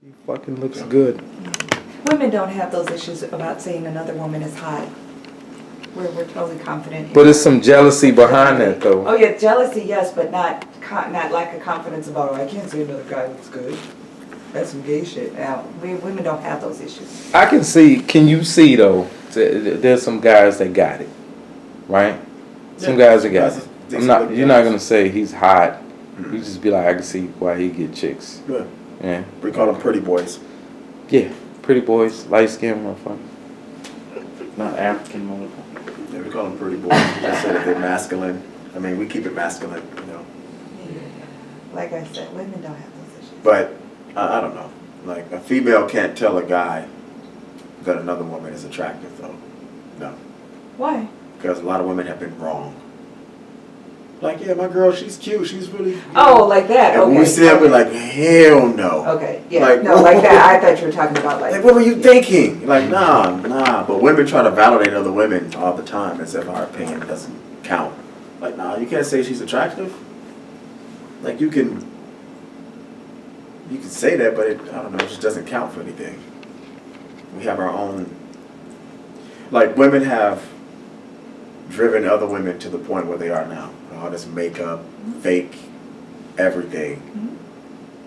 He fucking looks good. Women don't have those issues about saying another woman is hot. We're totally confident. But there's some jealousy behind that, though. Oh yeah, jealousy, yes, but not lack of confidence about, oh, I can't say another guy looks good. That's some gay shit. Now, women don't have those issues. I can see. Can you see though? There's some guys that got it, right? Some guys that got it. You're not gonna say he's hot. You just be like, I can see why he get chicks. Yeah. Yeah. We call them pretty boys. Yeah. Pretty boys, light skinned motherfucker. Not African motherfucker. Yeah, we call them pretty boys. Just say that they're masculine. I mean, we keep it masculine, you know. Yeah. Like I said, women don't have those issues. But I don't know. Like a female can't tell a guy that another woman is attractive, though. No. Why? Because a lot of women have been wrong. Like, yeah, my girl, she's cute. She's really. Oh, like that. And Okay. when we see it, we're like, hell no. Okay. Yeah. Like, no, like that. I thought you were talking about like. Like, what were you thinking? Like, nah. But women try to validate other women all the time as if our opinion doesn't count. Like, nah, you can't say she's attractive. Like, you can say that, but I don't know, it just doesn't count for anything. We have our own. Like, women have driven other women to the point where they are now. All this makeup, fake, everything.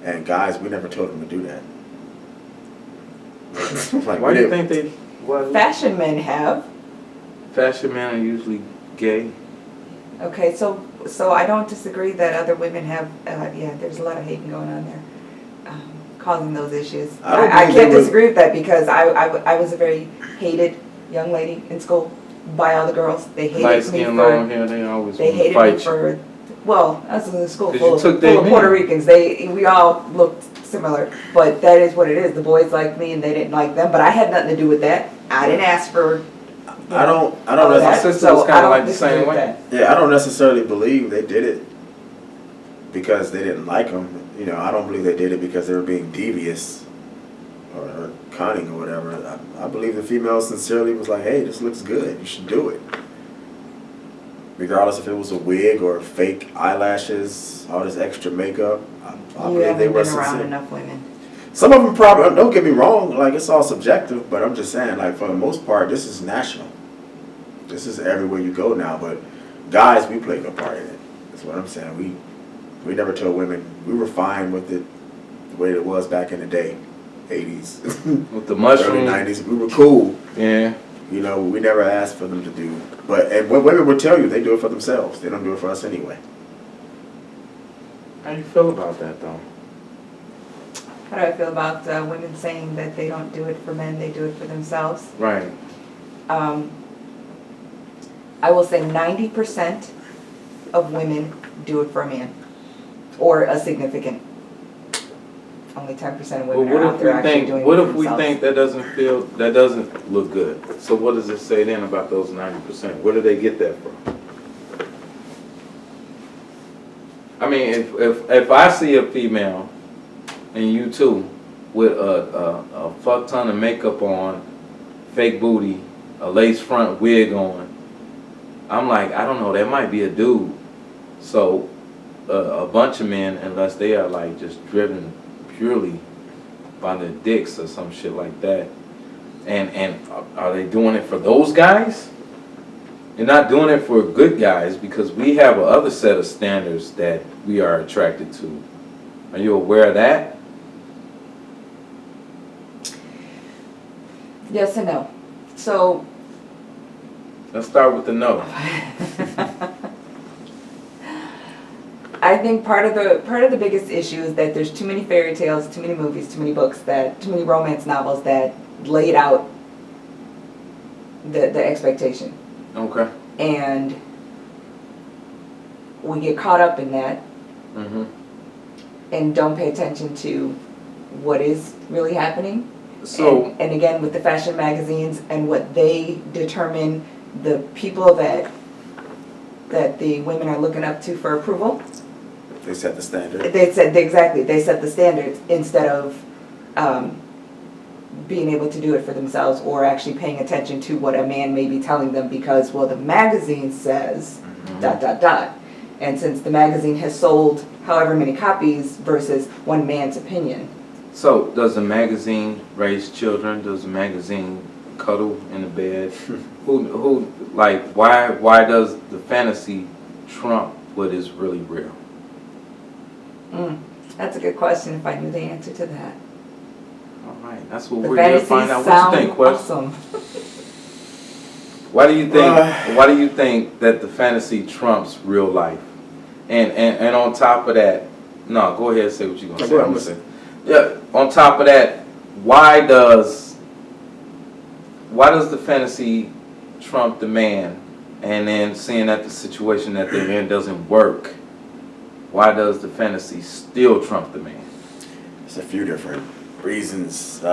And guys, we never told them to do that. Like, Why do you think they? Fashion men have. Fashion men are usually gay. Okay, so I don't disagree that other women have. Yeah, there's a lot of hating going on there, causing those issues. I can't disagree with that because I was a very hated young lady in school by all the girls. They hated me for. Long hair, they hated me for. Well, I was in a school full of men. Puerto Ricans. We all looked similar, but that is what it is. The boys liked me and they didn't like them, but I had nothing to do with that. I didn't ask for. I don't. My sister was kind of like the same way. Yeah, I don't necessarily believe they did it because they didn't like them. You know, I don't believe they did it because they were being devious or cunning or whatever. I believe the female sincerely was like, "Hey, this looks good. You should do it." Regardless if it was a wig or fake eyelashes, all this extra makeup, I believe they were sincere. You haven't been around enough women. Some of them probably, don't get me wrong, like it's all subjective, but I'm just saying, like for the most part, this is national. This is everywhere you go now, but guys, we play a part in it. That's what I'm saying. We never told women, we were fine with it the way it was back in the day, 80s. With the mushroom. Early 90s, we were cool. Yeah. You know, we never asked for them to do. And what women would tell you, they do it for themselves. They don't do it for us anyway. How do you feel about that, though? How do I feel about women saying that they don't do it for men, they do it for themselves? Right. I will say 90% of women do it for a man or a significant. Only 10% of women are out there actually doing it for themselves. What if we think that doesn't look good? So what does it say then about those 90%? Where do they get that from? I mean, if I see a female, and you too, with a fuck ton of makeup on, fake booty, a lace front wig on, I'm like, I don't know, that might be a dude. So a bunch of men, unless they are like just driven purely by their dicks or some shit like that, and are they doing it for those guys? They're not doing it for good guys because we have a other set of standards that we are attracted to. Are you aware of that? Yes and no. So let's start with the no. I think part of the biggest issue is that there's too many fairy tales, too many movies, too many books, too many romance novels that laid out the expectation. Okay. And we get caught up in that, and don't pay attention to what is really happening. So and again with the fashion magazines and what they determine the people that the women are looking up to for approval. They set the standard. They set the standards instead of being able to do it for themselves or actually paying attention to what a man may be telling them because, well, the magazine says ... And since the magazine has sold however many copies versus one man's opinion, So, does the magazine raise children? Does the magazine cuddle in the bed? Why does the fantasy trump what is really real? That's a good question if I knew the answer to that. All right, that's what The we're here to fantasies find out. What sound you think, Quest? awesome. Why do you think? Why do you think that the fantasy trumps real life? And on top of that, no, go ahead and say what you're gonna say. I'm listening. Yeah. On top of that, why does the fantasy trump the man? And then seeing that the situation that they're in doesn't work, why does the fantasy still trump the man? There's a few different reasons.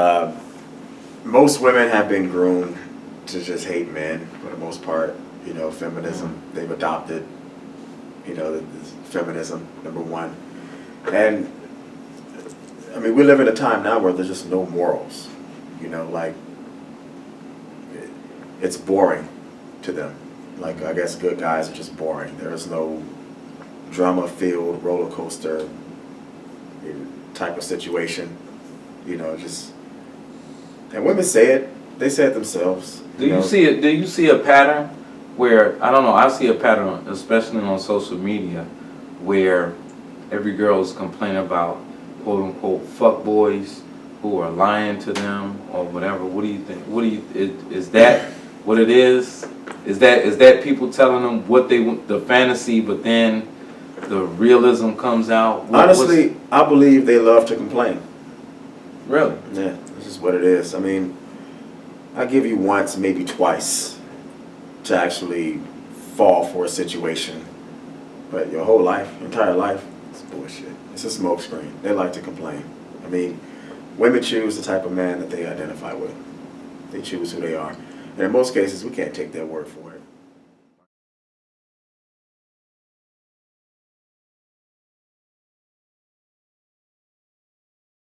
Most women have been groomed to just hate men for the most part. You know, feminism, they've adopted, you know, this feminism, number one. And, I mean, we live in a time now where there's just no morals. You know, like, it's boring to them. Like, I guess good guys are just boring. There's no drama-filled roller coaster type of situation. You know, just, and women say it. They say it themselves. Do you see it? Do you see a pattern where, I don't know, I see a pattern, especially on social media, where every girl is complaining about quote unquote fuck boys who are lying to them or whatever. What do you think? Is that what it is? Is that people telling them what they want, the fantasy, but then the realism comes out? Honestly, I believe they love to complain. Really? Yeah, this is what it is. I mean, I give you once, maybe twice, to actually fall for a situation, but your whole life, your entire life, it's bullshit. It's a smokescreen. They like to complain. I mean, women choose the type of man that they identify with. They choose who they are. And in most cases, we can't take their word for it.